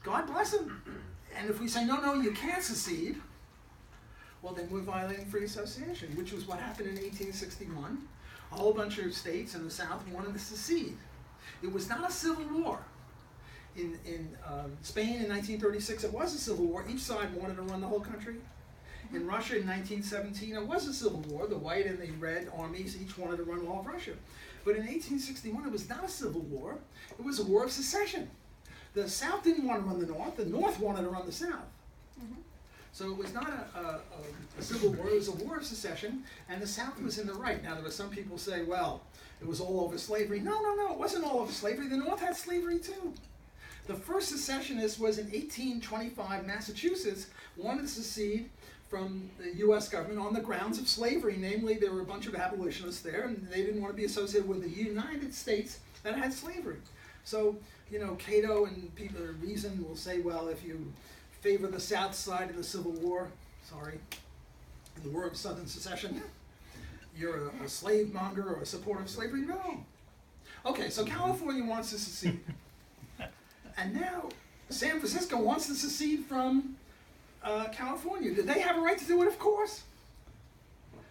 God bless them. And if we say, no, you can't secede, well, then we're violating free association, which was what happened in 1861. A whole bunch of states in the South wanted to secede. It was not a civil war. In Spain in 1936, it was a civil war. Each side wanted to run the whole country. In Russia in 1917, it was a civil war. The white and the red armies each wanted to run all of Russia. But in 1861, it was not a civil war. It was a war of secession. The South didn't want to run the North wanted to run the South. So it was not a civil war, it was a war of secession, and the South was in the right. Now, there were some people say, well, it was all over slavery. No, it wasn't all over slavery. The North had slavery too. The first secessionist was in 1825. Massachusetts wanted to secede from the U.S. government on the grounds of slavery. Namely, there were a bunch of abolitionists there, and they didn't want to be associated with the United States that had slavery. So, Cato and people of reason will say, well, if you favor the South side in the Civil War, in the War of Southern Secession, you're a slave monger or a supporter of slavery? No. Okay, so California wants to secede. And now San Francisco wants to secede from California. Do they have a right to do it? Of course.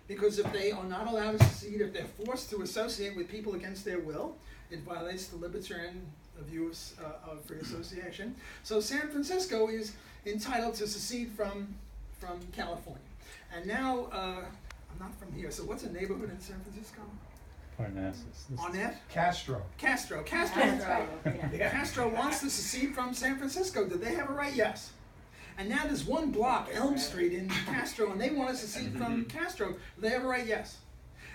Because if they are not allowed to secede, if they're forced to associate with people against their will, it violates the libertarian view of free association. So San Francisco is entitled to secede from California. And now, I'm not from here, so what's a neighborhood in San Francisco? Parnassus. Arnett? Castro. Castro. Yeah. Castro wants to secede from San Francisco. Do they have a right? Yes. And now there's one block, Elm Street in Castro, and they want to secede from Castro. Do they have a right? Yes.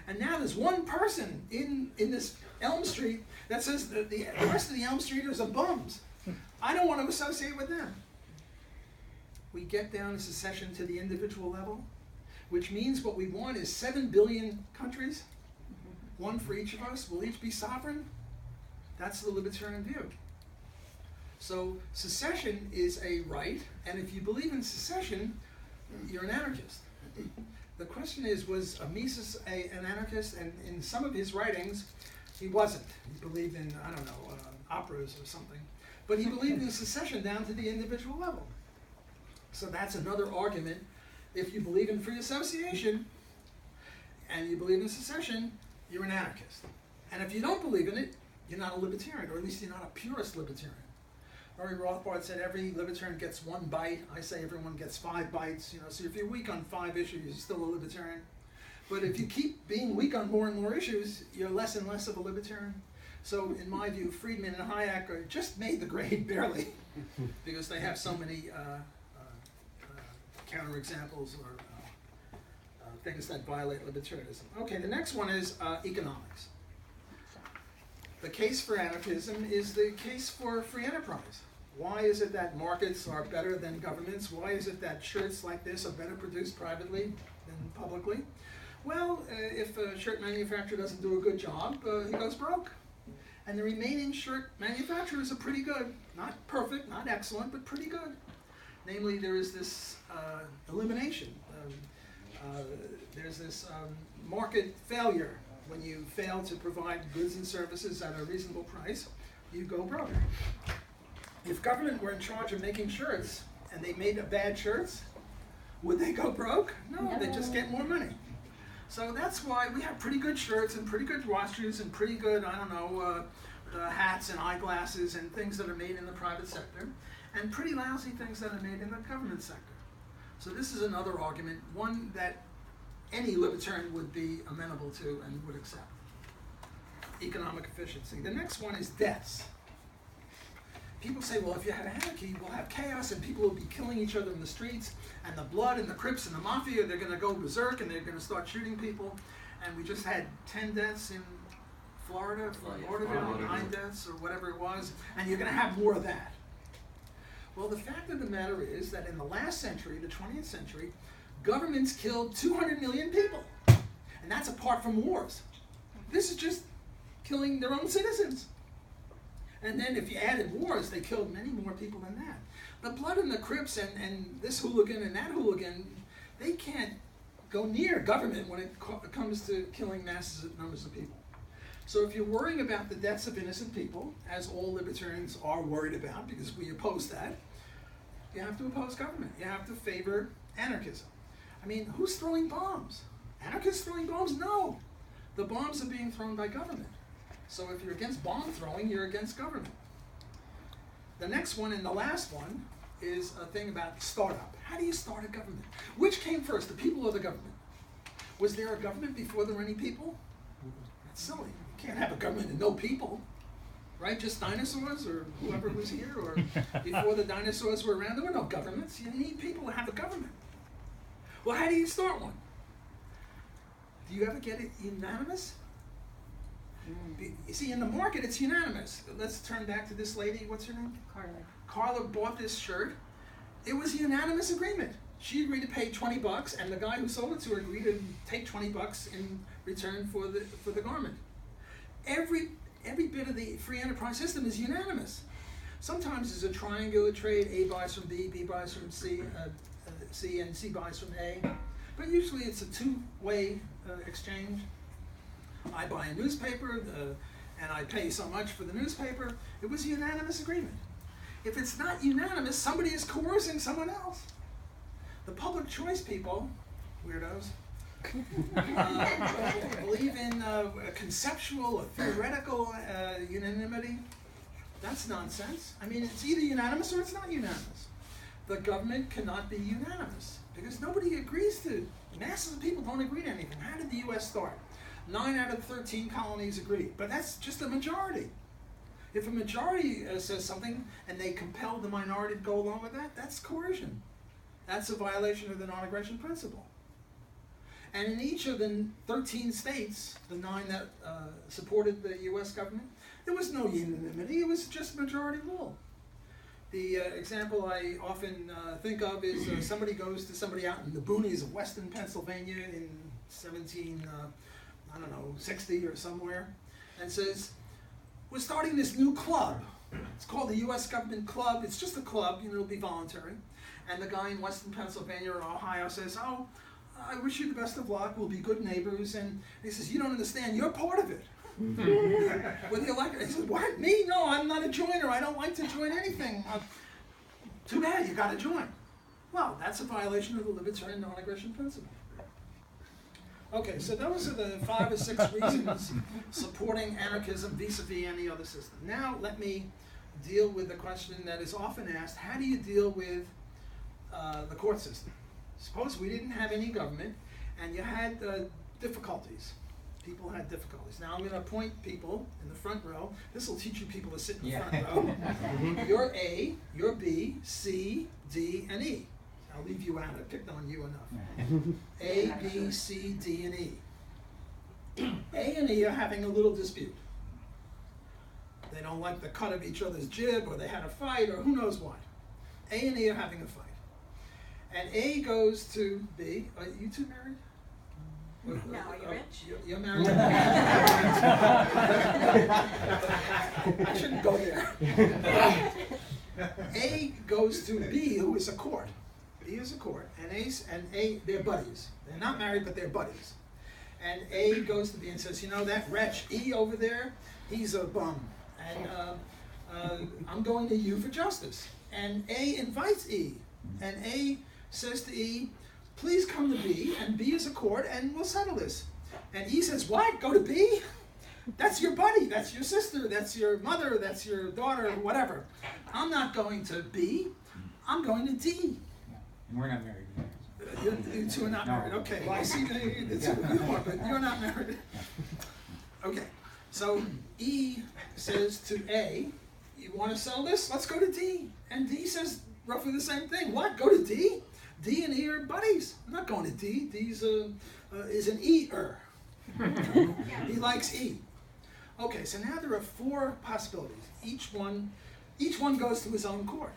And now there's one person in this Elm Street that says that the rest of the Elm Streeters are bums. I don't want to associate with them. We get down to secession to the individual level, which means what we want is 7 billion countries, one for each of us. We'll each be sovereign. That's the libertarian view. So secession is a right, and if you believe in secession, you're an anarchist. The question is, was Mises an anarchist? And in some of his writings, he wasn't. He believed in, operas or something. But he believed in secession down to the individual level. So that's another argument. If you believe in free association and you believe in secession, you're an anarchist. And if you don't believe in it, you're not a libertarian, or at least you're not a purist libertarian. Murray Rothbard said every libertarian gets one bite. I say everyone gets 5 bites. So if you're weak on 5 issues, you're still a libertarian. But if you keep being weak on more and more issues, you're less and less of a libertarian. So in my view, Friedman and Hayek just made the grade barely because they have so many counterexamples or things that violate libertarianism. Okay, the next one is economics. The case for anarchism is the case for free enterprise. Why is it that markets are better than governments? Why is it that shirts like this are better produced privately than publicly? Well, if a shirt manufacturer doesn't do a good job, he goes broke. And the remaining shirt manufacturers are pretty good. Not perfect, not excellent, but pretty good. Namely, there is this elimination. There's this market failure. When you fail to provide goods and services at a reasonable price, you go broke. If government were in charge of making shirts and they made bad shirts, would they go broke? No, they just get more money. So that's why we have pretty good shirts and pretty good watches and pretty good, hats and eyeglasses and things that are made in the private sector, and pretty lousy things that are made in the government sector. So this is another argument, one that any libertarian would be amenable to and would accept. Economic efficiency. The next one is deaths. People say, well, if you have anarchy, we'll have chaos and people will be killing each other in the streets, and the blood and the Crips and the Mafia, they're going to go berserk and they're going to start shooting people. And we just had 10 deaths in Florida, Lauderdale, 9 deaths or whatever it was, and you're going to have more of that. Well, the fact of the matter is that in the last century, the 20th century, governments killed 200 million people. And that's apart from wars. This is just killing their own citizens. And then if you added wars, they killed many more people than that. The Blood and the Crips and this hooligan and that hooligan, they can't go near government when it comes to killing massive numbers of people. So if you're worrying about the deaths of innocent people, as all libertarians are worried about because we oppose that, you have to oppose government. You have to favor anarchism. I mean, who's throwing bombs? Anarchists throwing bombs? No. The bombs are being thrown by government. So if you're against bomb throwing, you're against government. The next one and the last one is a thing about startup. How do you start a government? Which came first, the people or the government? Was there a government before there were any people? That's silly. You can't have a government and no people, right? Just dinosaurs or whoever was here, or before the dinosaurs were around, there were no governments. You need people to have a government. Well, how do you start one? Do you ever get it unanimous? You see, in the market, it's unanimous. Let's turn back to this lady. What's her name? Carla. Carla bought this shirt. It was a unanimous agreement. She agreed to pay $20, and the guy who sold it to her agreed to take $20 in return for the garment. Every bit of the free enterprise system is unanimous. Sometimes it's a triangular trade. A buys from B, B buys from C, and C buys from A. But usually it's a two-way exchange. I buy a newspaper, and I pay so much for the newspaper. It was a unanimous agreement. If it's not unanimous, somebody is coercing someone else. The public choice people, weirdos, believe in a conceptual or theoretical unanimity. That's nonsense. I mean, it's either unanimous or it's not unanimous. The government cannot be unanimous because nobody agrees to. Masses of people don't agree to anything. How did the U.S. start? 9 out of 13 colonies agreed, but that's just a majority. If a majority says something and they compel the minority to go along with that, that's coercion. That's a violation of the non-aggression principle. And in each of the 13 states, the 9 that supported the U.S. government, there was no unanimity, it was just majority rule. The example I often think of is somebody goes to somebody out in the boonies of western Pennsylvania in 60 or somewhere, and says, we're starting this new club. It's called the U.S. Government Club. It's just a club, it'll be voluntary. And the guy in western Pennsylvania or Ohio says, oh, I wish you the best of luck, we'll be good neighbors. And he says, you don't understand, you're part of it. Whether you like it, he says, what, me? No, I'm not a joiner, I don't like to join anything. Too bad, you gotta join. Well, that's a violation of the libertarian non-aggression principle. Okay, so those are the 5 or 6 reasons supporting anarchism vis-a-vis any other system. Now let me deal with the question that is often asked, how do you deal with the court system? Suppose we didn't have any government and you had difficulties. People had difficulties. Now I'm going to appoint people in the front row. This will teach you people to sit in the front row. You're A, you're B, C, D, and E. I'll leave you out. I picked on you enough. A, B, C, D, and E. A and E are having a little dispute. They don't like the cut of each other's jib, or they had a fight, or who knows what. A and E are having a fight. And A goes to B. Are you two married? No, are you rich? You're married? I shouldn't go there. A goes to B, who is a court. B is a court, and A, they're buddies. They're not married, but they're buddies. And A goes to B and says, you know, that wretch E over there, he's a bum. And I'm going to you for justice. And A invites E. And A says to E, please come to B, and B is a court, and we'll settle this. And E says, what? Go to B? That's your buddy, that's your sister, that's your mother, that's your daughter, whatever. I'm not going to B, I'm going to D. And we're not married. You two are not married. Okay, well, I see the two of you are, but you're not married. Okay, so E says to A, you want to sell this? Let's go to D. And D says roughly the same thing. What? Go to D? D and E are buddies. I'm not going to D. D is an E-er. He likes E. Okay, so now there are 4 possibilities. Each one goes to his own court.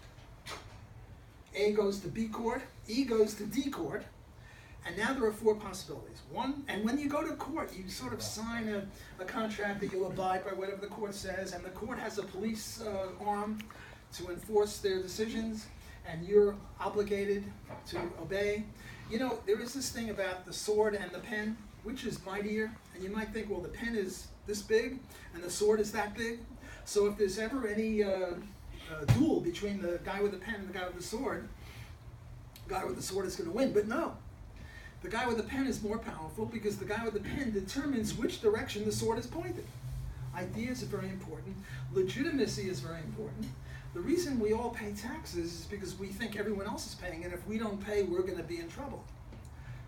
A goes to B court, E goes to D court, and now there are 4 possibilities. One, and when you go to court, you sort of sign a contract that you'll abide by whatever the court says, and the court has a police arm to enforce their decisions, and you're obligated to obey. You know, there is this thing about the sword and the pen. which is mightier? And you might think, well, the pen is this big and the sword is that big. So if there's ever any duel between the guy with the pen and the guy with the sword is going to win. But no, the guy with the pen is more powerful because the guy with the pen determines which direction the sword is pointed. Ideas are very important. Legitimacy is very important. The reason we all pay taxes is because we think everyone else is paying, and if we don't pay, we're going to be in trouble.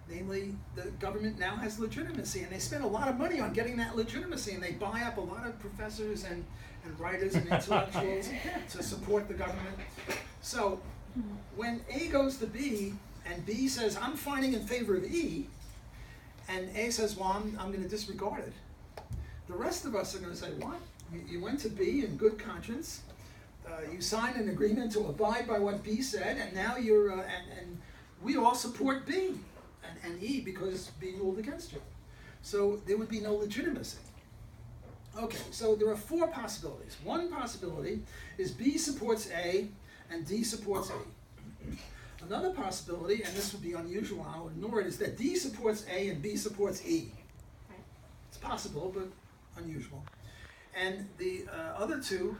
Namely, the government now has legitimacy, and they spend a lot of money on getting that legitimacy, and they buy up a lot of professors and writers and intellectuals to support the government. So when A goes to B, and B says, I'm fighting in favor of E, and A says, well, I'm going to disregard it, the rest of us are going to say, what? You went to B in good conscience, you signed an agreement to abide by what B said, and now you're, and we all support B and E because B ruled against you. So there would be no legitimacy. Okay, so there are four possibilities. One possibility is B supports A and D supports E. Another possibility, and this would be unusual, I'll ignore it, is that D supports A and B supports E. It's possible, but unusual. And the other two,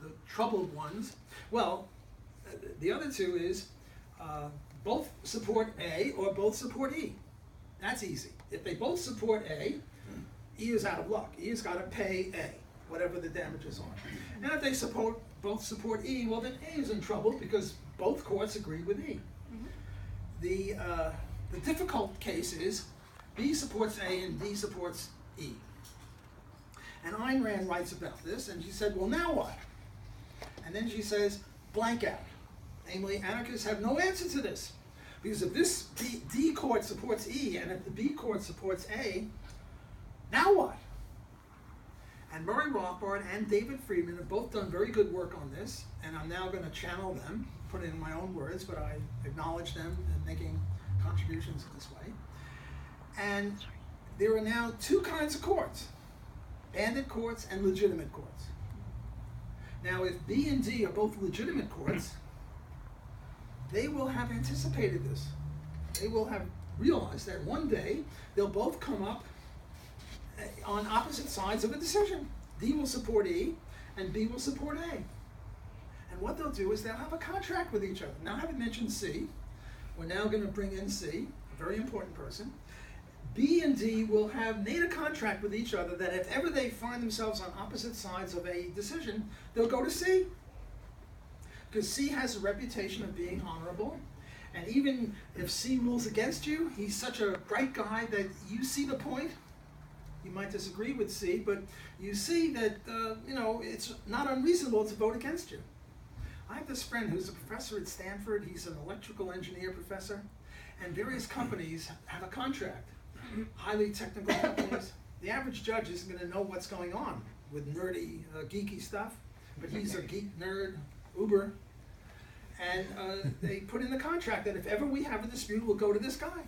the troubled ones, well, the other two is both support A or both support E. That's easy. If they both support A, E is out of luck. E has got to pay A, whatever the damages are. And if they both support E, well then A is in trouble because both courts agree with E. The difficult case is B supports A and D supports E. And Ayn Rand writes about this, and she said, well, now what? And then she says, blank out. Namely, anarchists have no answer to this. Because if this D court supports E, and if the B court supports A, now what? And Murray Rothbard and David Friedman have both done very good work on this, and I'm now going to channel them, put it in my own words, but I acknowledge them in making contributions in this way. And there are now two kinds of courts, bandit courts and legitimate courts. Now, if B and D are both legitimate courts, they will have anticipated this. They will have realized that one day they'll both come up on opposite sides of a decision. D will support E, and B will support A. And what they'll do is they'll have a contract with each other. Now, I haven't mentioned C. We're now going to bring in C, a very important person. B and D will have made a contract with each other that if ever they find themselves on opposite sides of a decision, they'll go to C. Because C has a reputation of being honorable. And even if C rules against you, he's such a bright guy that you see the point. You might disagree with C, but you see that, it's not unreasonable to vote against you. I have this friend who's a professor at Stanford. He's an electrical engineer professor. And various companies have a contract. Highly technical companies. The average judge isn't going to know what's going on with nerdy, geeky stuff. But he's a geek, nerd, uber. And they put in the contract that if ever we have a dispute, we'll go to this guy.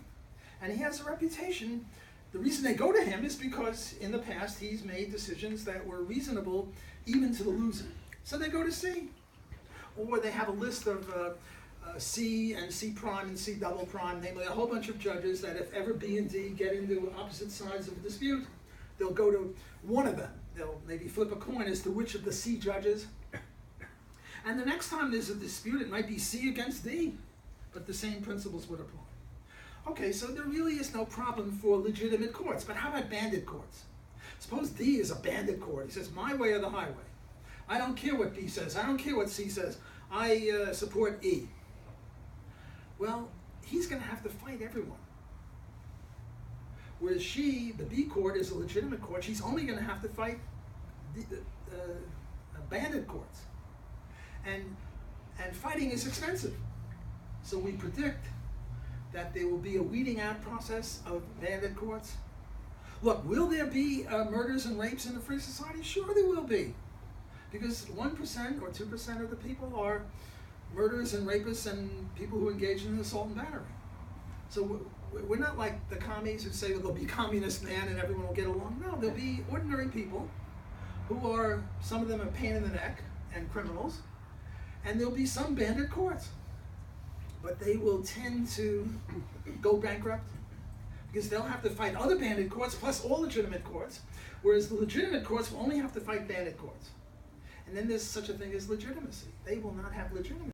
And he has a reputation. The reason they go to him is because in the past he's made decisions that were reasonable even to the loser. So they go to C. Or they have a list of C and C prime and C double prime, namely a whole bunch of judges that if ever B and D get into opposite sides of a dispute, they'll go to one of them. They'll maybe flip a coin as to which of the C judges. And the next time there's a dispute, it might be C against D, but the same principles would apply. Okay, so there really is no problem for legitimate courts, but how about bandit courts? Suppose D is a bandit court. He says, my way or the highway. I don't care what B says. I don't care what C says. I support E. Well, he's going to have to fight everyone. Whereas she, the B court, is a legitimate court. She's only going to have to fight bandit courts. And fighting is expensive. So we predict that there will be a weeding out process of bandit courts. Look, will there be murders and rapes in the free society? Sure there will be. Because 1% or 2% of the people are murderers and rapists and people who engage in assault and battery. So we're not like the commies who say, well, there'll be communist man and everyone will get along. No, there'll be ordinary people who are, some of them a pain in the neck and criminals, and there'll be some bandit courts. But they will tend to go bankrupt because they'll have to fight other bandit courts plus all legitimate courts, whereas the legitimate courts will only have to fight bandit courts. And then there's such a thing as legitimacy. They will not have legitimacy.